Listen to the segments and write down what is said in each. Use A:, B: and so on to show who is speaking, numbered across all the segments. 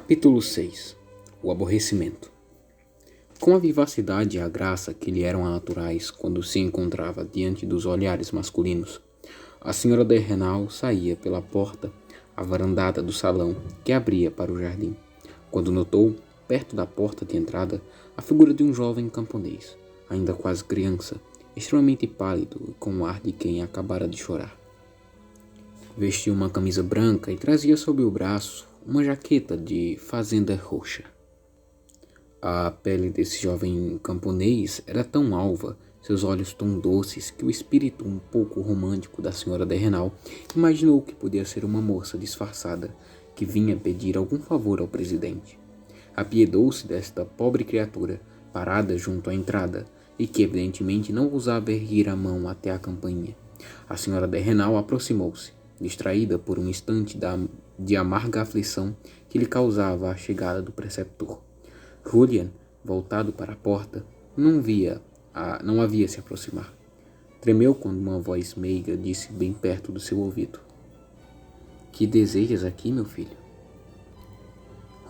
A: Capítulo 6. O aborrecimento. Com a vivacidade e a graça que lhe eram naturais quando se encontrava diante dos olhares masculinos, a senhora de Rênal saía pela porta avarandada do salão que abria para o jardim, quando notou, perto da porta de entrada, a figura de um jovem camponês, ainda quase criança, extremamente pálido e com o ar de quem acabara de chorar. Vestia uma camisa branca e trazia sob o braço uma jaqueta de fazenda roxa. A pele desse jovem camponês era tão alva, seus olhos tão doces, que o espírito um pouco romântico da senhora de Rênal imaginou que podia ser uma moça disfarçada que vinha pedir algum favor ao presidente. Apiedou-se desta pobre criatura, parada junto à entrada, e que evidentemente não ousava erguer a mão até a campainha. A senhora de Rênal aproximou-se, distraída por um instante de amarga aflição que lhe causava a chegada do preceptor. Julian, voltado para a porta, não a via se aproximar. Tremeu quando uma voz meiga disse bem perto do seu ouvido: "Que desejas aqui, meu filho?"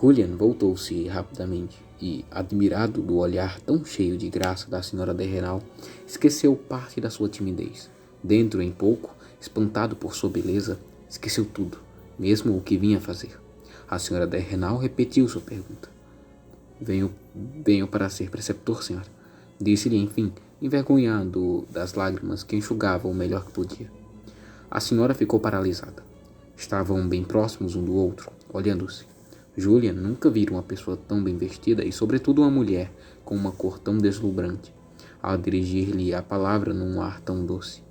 A: Julian voltou-se rapidamente e, admirado do olhar tão cheio de graça da senhora de Rênal, esqueceu parte da sua timidez. Dentro em pouco, espantado por sua beleza, esqueceu tudo, mesmo o que vinha fazer. A senhora de Rênal repetiu sua pergunta. Venho para ser preceptor, senhora, disse-lhe, enfim, envergonhado das lágrimas que enxugavam o melhor que podia. A senhora ficou paralisada. Estavam bem próximos um do outro, olhando-se. Julian nunca vira uma pessoa tão bem vestida e, sobretudo, uma mulher com uma cor tão deslumbrante, ao dirigir-lhe a palavra num ar tão doce.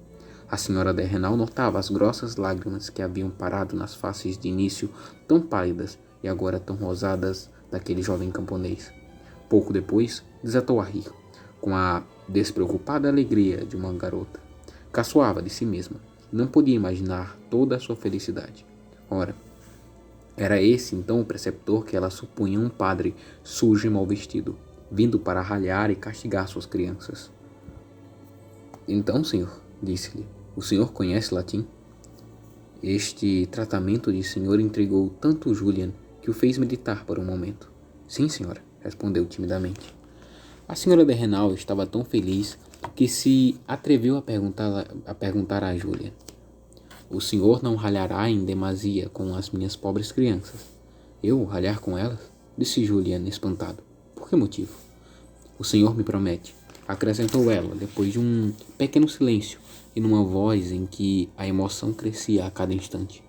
A: A senhora de Rênal notava as grossas lágrimas que haviam parado nas faces de início tão pálidas e agora tão rosadas daquele jovem camponês. Pouco depois, desatou a rir, com a despreocupada alegria de uma garota. Caçoava de si mesma e não podia imaginar toda a sua felicidade. Ora, era esse então o preceptor que ela supunha um padre sujo e mal vestido, vindo para ralhar e castigar suas crianças. "Então, senhor", disse-lhe, "o senhor conhece latim?" Este tratamento de senhor intrigou tanto Julian que o fez meditar por um momento. "Sim, senhora", respondeu timidamente. A senhora de Rênal estava tão feliz que se atreveu a perguntar a Julian: "O senhor não ralhará em demasia com as minhas pobres crianças?" "Eu ralhar com elas?" disse Julian, espantado. "Por que motivo?" "O senhor me promete", acrescentou ela, depois de um pequeno silêncio e numa voz em que a emoção crescia a cada instante,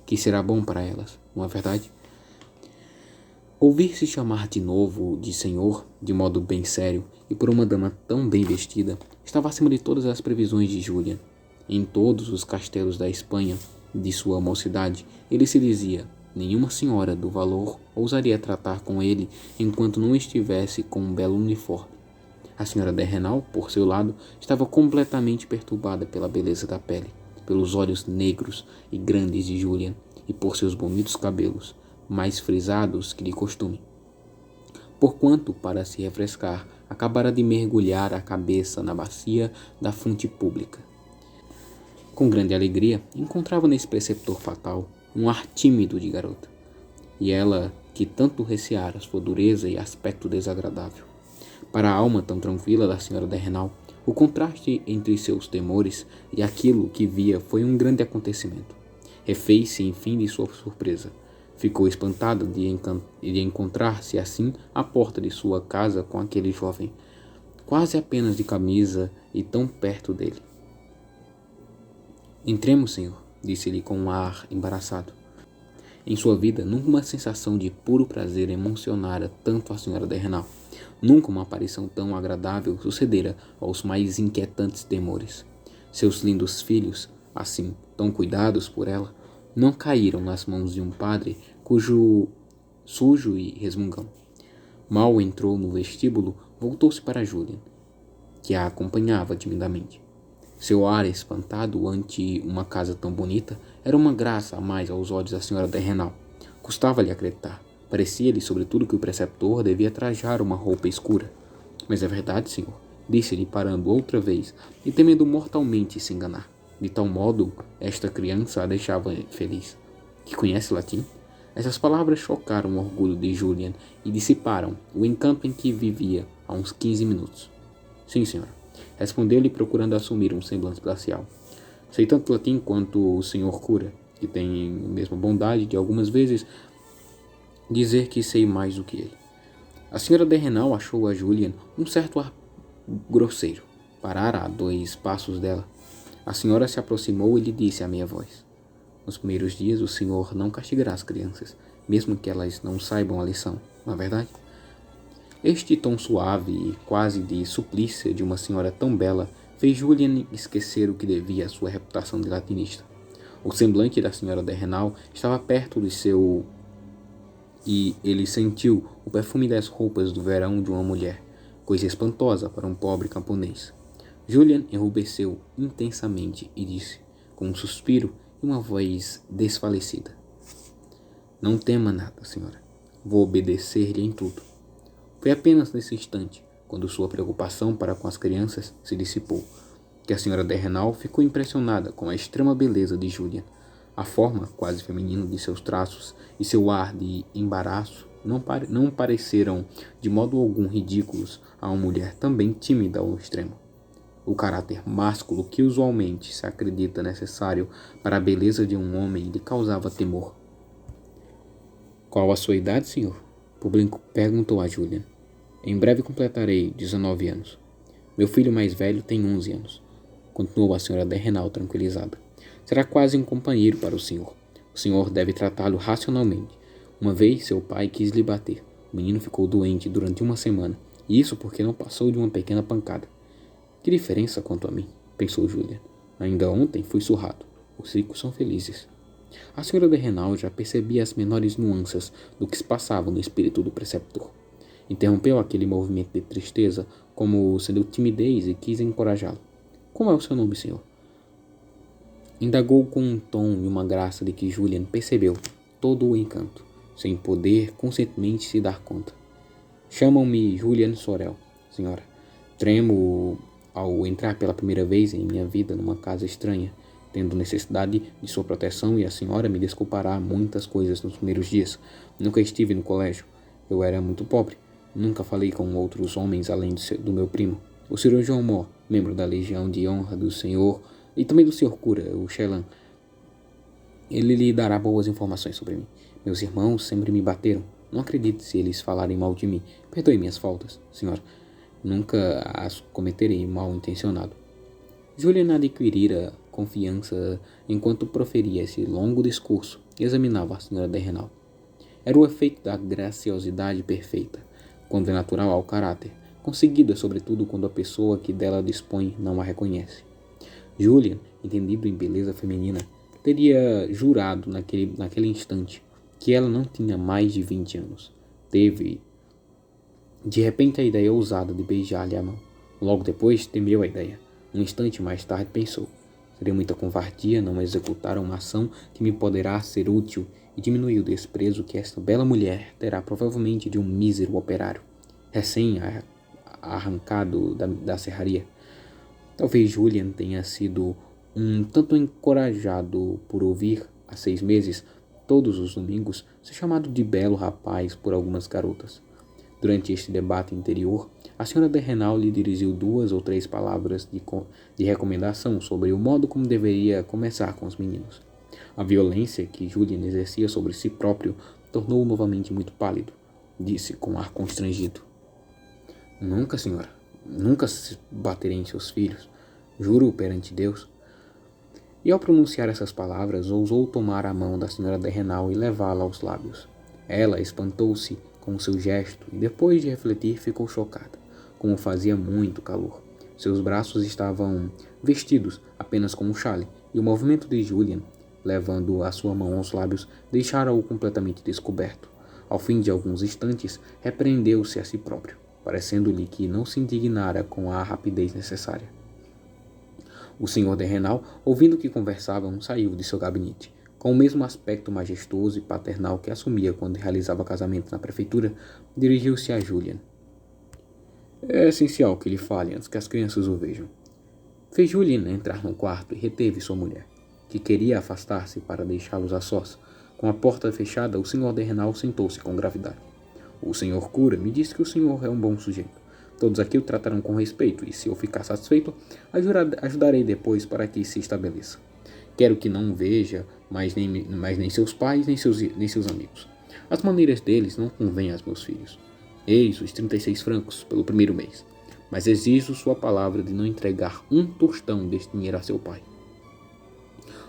A: "que será bom para elas, não é verdade?" Ouvir-se chamar de novo de senhor, de modo bem sério, e por uma dama tão bem vestida, estava acima de todas as previsões de Julian. Em todos os castelos da Espanha, de sua mocidade, ele se dizia: nenhuma senhora do valor ousaria tratar com ele enquanto não estivesse com um belo uniforme. A senhora de Rênal, por seu lado, estava completamente perturbada pela beleza da pele, pelos olhos negros e grandes de Julian e por seus bonitos cabelos, mais frisados que de costume. Porquanto, para se refrescar, acabara de mergulhar a cabeça na bacia da fonte pública. Com grande alegria, encontrava nesse preceptor fatal um ar tímido de garota, e ela, que tanto receara sua dureza e aspecto desagradável. Para a alma tão tranquila da senhora de Rênal, o contraste entre seus temores e aquilo que via foi um grande acontecimento. Refez-se, enfim, de sua surpresa. Ficou espantada de encontrar-se assim à porta de sua casa com aquele jovem, quase apenas de camisa e tão perto dele. "Entremos, senhor", disse-lhe com um ar embaraçado. Em sua vida, nunca uma sensação de puro prazer emocionara tanto a senhora de Rênal. Nunca uma aparição tão agradável sucedera aos mais inquietantes temores. Seus lindos filhos, assim, tão cuidados por ela, não caíram nas mãos de um padre sujo e resmungão. Mal entrou no vestíbulo, voltou-se para Julian, que a acompanhava timidamente. Seu ar espantado ante uma casa tão bonita era uma graça a mais aos olhos da senhora de Rênal. Custava-lhe acreditar. Parecia-lhe, sobretudo, que o preceptor devia trajar uma roupa escura. "Mas é verdade, senhor", disse-lhe, parando outra vez e temendo mortalmente se enganar. De tal modo, esta criança a deixava feliz. "Que conhece latim?" Essas palavras chocaram o orgulho de Julian e dissiparam o encanto em que vivia há uns 15 minutos. Sim, senhora, respondeu-lhe procurando assumir um semblante glacial. Sei tanto latim quanto o senhor cura, que tem a mesma bondade de algumas vezes dizer que sei mais do que ele. A senhora de Renal achou a Julian um certo ar grosseiro. Parara a 2 passos dela. A senhora se aproximou e lhe disse a meia voz: nos primeiros dias o senhor não castigará as crianças, mesmo que elas não saibam a lição, não é verdade? Este tom suave e quase de suplícia de uma senhora tão bela fez Julian esquecer o que devia à sua reputação de latinista. O semblante da senhora de Renal estava perto de seu e ele sentiu o perfume das roupas do verão de uma mulher, coisa espantosa para um pobre camponês. Julian enrubesceu intensamente e disse, com um suspiro e uma voz desfalecida: não tema nada, senhora. Vou obedecer-lhe em tudo. Foi apenas nesse instante, quando sua preocupação para com as crianças se dissipou, que a senhora de Renal ficou impressionada com a extrema beleza de Julian. A forma quase feminina de seus traços e seu ar de embaraço não pareceram de modo algum ridículos a uma mulher também tímida ao extremo. O caráter másculo que usualmente se acredita necessário para a beleza de um homem lhe causava temor. Qual a sua idade, senhor? Perguntou a Julian. Em breve completarei 19 anos. Meu filho mais velho tem 11 anos. Continuou a senhora de Renal tranquilizada. Será quase um companheiro para o senhor. O senhor deve tratá-lo racionalmente. Uma vez seu pai quis lhe bater. O menino ficou doente durante uma semana. E isso porque não passou de uma pequena pancada. Que diferença quanto a mim, pensou Julian. Ainda ontem fui surrado. Os ricos são felizes. A senhora de Renal já percebia as menores nuances do que se passava no espírito do preceptor. Interrompeu aquele movimento de tristeza como sendo timidez e quis encorajá-lo. Como é o seu nome, senhor? Indagou com um tom e uma graça de que Julian percebeu todo o encanto, sem poder conscientemente se dar conta. Chamam-me Julian Sorel, senhora. Tremo ao entrar pela primeira vez em minha vida numa casa estranha, tendo necessidade de sua proteção, e a senhora me desculpará muitas coisas nos primeiros dias. Nunca estive no colégio. Eu era muito pobre. Nunca falei com outros homens além do meu primo, o cirurgião Mó, membro da Legião de Honra do Senhor, e também do senhor cura, o Shelan. Ele lhe dará boas informações sobre mim. Meus irmãos sempre me bateram. Não acredite se eles falarem mal de mim. Perdoe minhas faltas, senhora. Nunca as cometerei mal intencionado. Julian adquirira confiança enquanto proferia esse longo discurso e examinava a senhora de Renal. Era o efeito da graciosidade perfeita, quando é natural ao caráter, conseguida sobretudo quando a pessoa que dela dispõe não a reconhece. Julian, entendido em beleza feminina, teria jurado naquele instante que ela não tinha mais de 20 anos. Teve, de repente, a ideia ousada de beijar-lhe a mão. Logo depois, temeu a ideia. Um instante mais tarde, pensou: seria muita covardia não executar uma ação que me poderá ser útil, e diminuiu o desprezo que esta bela mulher terá provavelmente de um mísero operário, recém-arrancado da serraria. Talvez Julian tenha sido um tanto encorajado por ouvir, há 6 meses, todos os domingos, ser chamado de belo rapaz por algumas garotas. Durante este debate interior, a senhora de Renal lhe dirigiu 2 ou 3 palavras de recomendação sobre o modo como deveria começar com os meninos. A violência que Julian exercia sobre si próprio tornou-o novamente muito pálido. Disse com ar constrangido: Nunca, senhora. Nunca se baterei em seus filhos. Juro perante Deus. E ao pronunciar essas palavras, ousou tomar a mão da senhora de Renal e levá-la aos lábios. Ela espantou-se com o seu gesto e, depois de refletir, ficou chocada, como fazia muito calor. Seus braços estavam vestidos apenas com um chale, e o movimento de Julian, levando a sua mão aos lábios, deixara-o completamente descoberto. Ao fim de alguns instantes, repreendeu-se a si próprio, parecendo-lhe que não se indignara com a rapidez necessária. O senhor de Renal, ouvindo que conversavam, saiu de seu gabinete. Com o mesmo aspecto majestoso e paternal que assumia quando realizava casamento na prefeitura, dirigiu-se a Julian. É essencial que lhe fale antes que as crianças o vejam. Fez Julian entrar no quarto e reteve sua mulher, que queria afastar-se para deixá-los a sós, Com a porta fechada, o Sr. de Renal sentou-se com gravidade. O Sr. Cura me disse que o senhor é um bom sujeito. Todos aqui o tratarão com respeito e, se eu ficar satisfeito, ajudarei depois para que se estabeleça. Quero que não veja mais nem seus pais, nem seus amigos. As maneiras deles não convêm aos meus filhos. Eis os 36 francos pelo primeiro mês. Mas exijo sua palavra de não entregar um tostão deste dinheiro a seu pai.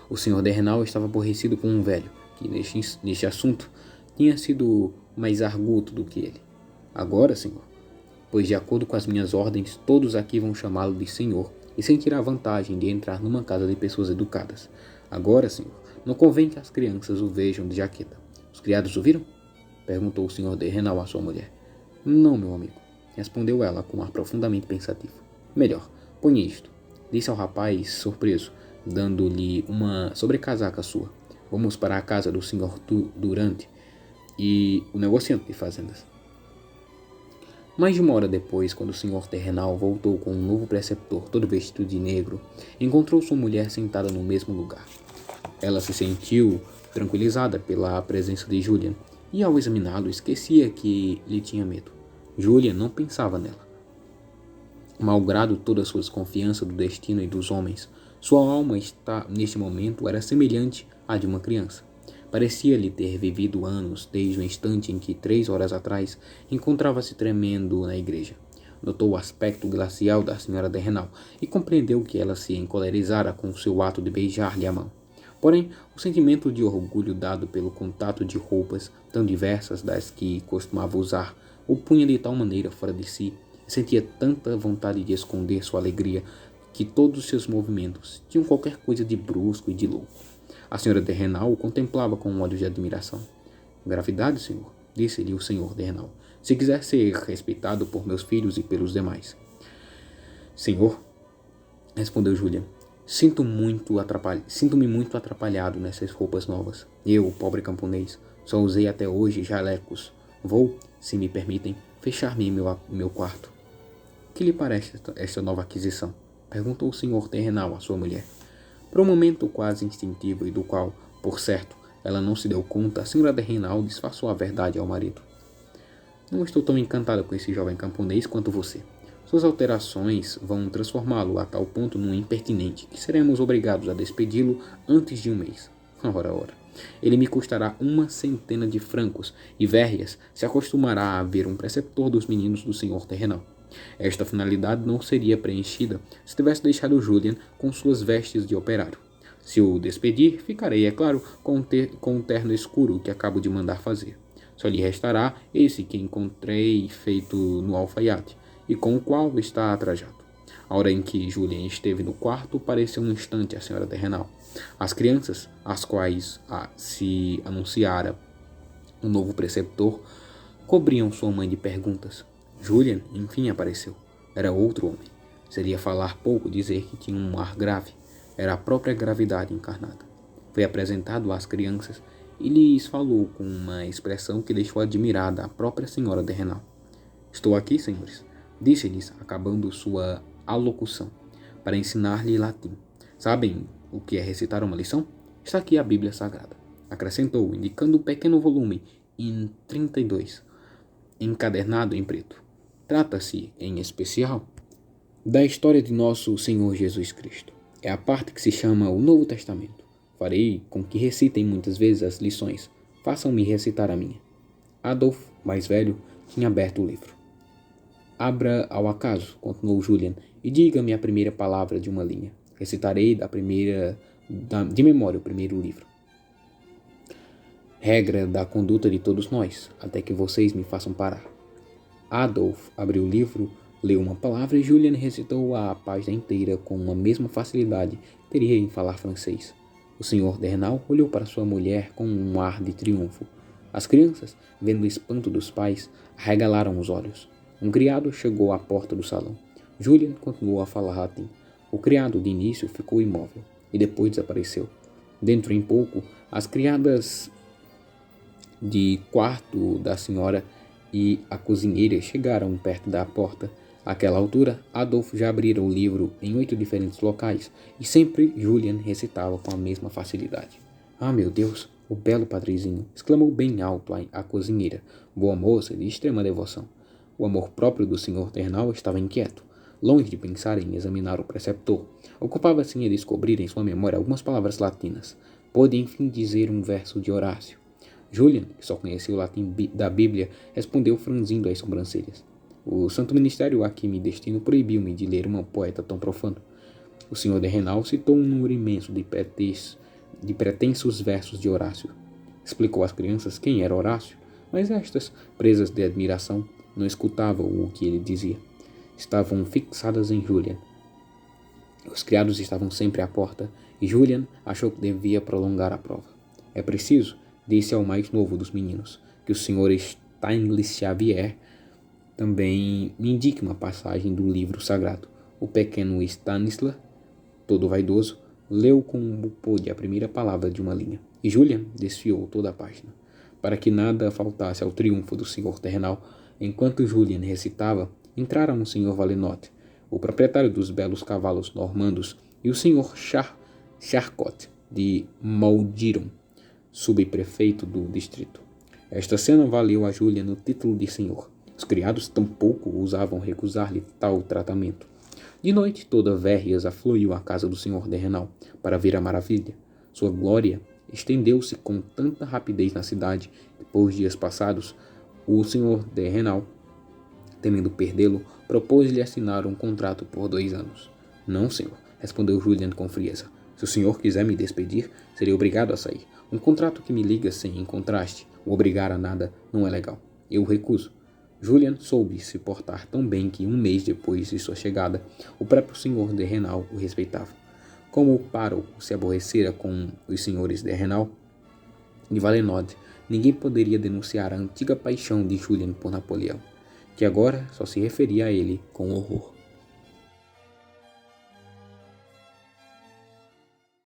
A: O Sr. de Renal estava aborrecido com um velho, que neste assunto tinha sido mais arguto do que ele. Agora, senhor, pois de acordo com as minhas ordens, todos aqui vão chamá-lo de senhor e sentirá a vantagem de entrar numa casa de pessoas educadas. Agora, senhor, não convém que as crianças o vejam de jaqueta. Os criados o viram? Perguntou o Sr. de Renal à sua mulher. Não, meu amigo, respondeu ela com um ar profundamente pensativo. Melhor, ponha isto, disse ao rapaz surpreso, dando-lhe uma sobrecasaca sua. Vamos para a casa do Sr. Durante e o negociante de fazendas. Mais de uma hora depois, quando o Sr. Terrenal voltou com um novo preceptor, todo vestido de negro, encontrou sua mulher sentada no mesmo lugar. Ela se sentiu tranquilizada pela presença de Julian, e ao examiná-lo esquecia que lhe tinha medo. Julian não pensava nela. Malgrado toda a sua desconfiança do destino e dos homens, sua alma neste momento era semelhante à de uma criança. Parecia-lhe ter vivido anos desde o instante em que, 3 horas atrás, encontrava-se tremendo na igreja. Notou o aspecto glacial da senhora de Renal e compreendeu que ela se encolerizara com o seu ato de beijar-lhe a mão. Porém, o sentimento de orgulho dado pelo contato de roupas tão diversas das que costumava usar o punha de tal maneira fora de si e sentia tanta vontade de esconder sua alegria que todos os seus movimentos tinham qualquer coisa de brusco e de louco. A senhora de Renal o contemplava com um olhar de admiração. Gravidade, senhor, disse-lhe o Sr. de Renal, se quiser ser respeitado por meus filhos e pelos demais. Senhor, respondeu Julian, sinto-me muito atrapalhado nessas roupas novas. Eu, pobre camponês, só usei até hoje jalecos. Vou, se me permitem, fechar-me em meu quarto. Que lhe parece esta nova aquisição? Perguntou o Sr. de Renal à sua mulher. Por um momento quase instintivo e do qual, por certo, ela não se deu conta, a senhora de Renal disfarçou a verdade ao marido. Não estou tão encantada com esse jovem camponês quanto você. Suas alterações vão transformá-lo a tal ponto num impertinente que seremos obrigados a despedi-lo antes de um mês. Ora. Ele me custará 100 de francos e Verrias se acostumará a ver um preceptor dos meninos do Sr. de Renal. Esta finalidade não seria preenchida se tivesse deixado Julian com suas vestes de operário. Se o despedir, ficarei, é claro, com o terno escuro que acabo de mandar fazer. Só lhe restará esse que encontrei feito no alfaiate e com o qual está atrajado. A hora em que Julian esteve no quarto pareceu um instante a senhora de Renal. As crianças, às quais se anunciara um novo preceptor, cobriam sua mãe de perguntas. Julian, enfim, apareceu. Era outro homem. Seria falar pouco dizer que tinha um ar grave. Era a própria gravidade encarnada. Foi apresentado às crianças e lhes falou com uma expressão que deixou admirada a própria senhora de Renal. Estou aqui, senhores, disse-lhes, acabando sua alocução, para ensinar-lhe latim. Sabem o que é recitar uma lição? Está aqui a Bíblia Sagrada. Acrescentou, indicando um pequeno volume em 32, encadernado em preto. Trata-se, em especial, da história de nosso Senhor Jesus Cristo. É a parte que se chama o Novo Testamento. Farei com que recitem muitas vezes as lições. Façam-me recitar a minha. Adolf, mais velho, tinha aberto o livro. Abra ao acaso, continuou Julian, e diga-me a primeira palavra de uma linha. Recitarei de memória o primeiro livro. Regra da conduta de todos nós, até que vocês me façam parar. Adolf abriu o livro, leu uma palavra e Julian recitou a página inteira com a mesma facilidade que teria em falar francês. O Sr. de Renal olhou para sua mulher com um ar de triunfo. As crianças, vendo o espanto dos pais, arregalaram os olhos. Um criado chegou à porta do salão. Julian continuou a falar latim. O criado, de início, ficou imóvel e depois desapareceu. Dentro em pouco, as criadas de quarto da senhora e a cozinheira chegaram perto da porta. Àquela altura, Adolf já abrira o livro em 8 diferentes locais e sempre Julian recitava com a mesma facilidade. Ah, meu Deus! O belo padrezinho, exclamou bem alto a cozinheira, boa moça e de extrema devoção. O amor próprio do Sr. Ternal estava inquieto. Longe de pensar em examinar o preceptor, ocupava-se em descobrir em sua memória algumas palavras latinas. Pôde enfim dizer um verso de Horácio. Julian, que só conhecia o latim da Bíblia, respondeu franzindo as sobrancelhas. O santo ministério a que me destino proibiu-me de ler um poeta tão profano. O Sr. de Renal citou um número imenso de pretensos versos de Horácio. Explicou às crianças quem era Horácio, mas estas, presas de admiração, não escutavam o que ele dizia. Estavam fixadas em Julian. Os criados estavam sempre à porta e Julian achou que devia prolongar a prova. É preciso, disse ao mais novo dos meninos, que o Sr. Steinlich Xavier também me indique uma passagem do livro sagrado. O pequeno Stanislas, todo vaidoso, leu como pôde a primeira palavra de uma linha, e Julian desfiou toda a página. Para que nada faltasse ao triunfo do Sr. Terrenal, enquanto Julian recitava, entraram o Sr. Valenotte, o proprietário dos belos cavalos normandos, e o Sr. Charcot, de Maugiron, subprefeito do distrito. Esta cena valeu a Julian o título de senhor. Os criados tampouco ousavam recusar-lhe tal tratamento. De noite, toda Verrias afluiu à casa do Sr. de Renal para ver a maravilha. Sua glória estendeu-se com tanta rapidez na cidade que, por dias passados, o Sr. de Renal, temendo perdê-lo, propôs-lhe assinar um contrato por 2 anos. Não, senhor, respondeu Julian com frieza. Se o senhor quiser me despedir, serei obrigado a sair. Um contrato que me liga sem contraste, o obrigar a nada, não é legal. Eu recuso. Julian soube se portar tão bem que 1 mês depois de sua chegada, o próprio Sr. de Renal o respeitava. Como o pároco se aborrecera com os senhores de Renal e Valenod, ninguém poderia denunciar a antiga paixão de Julian por Napoleão, que agora só se referia a ele com horror.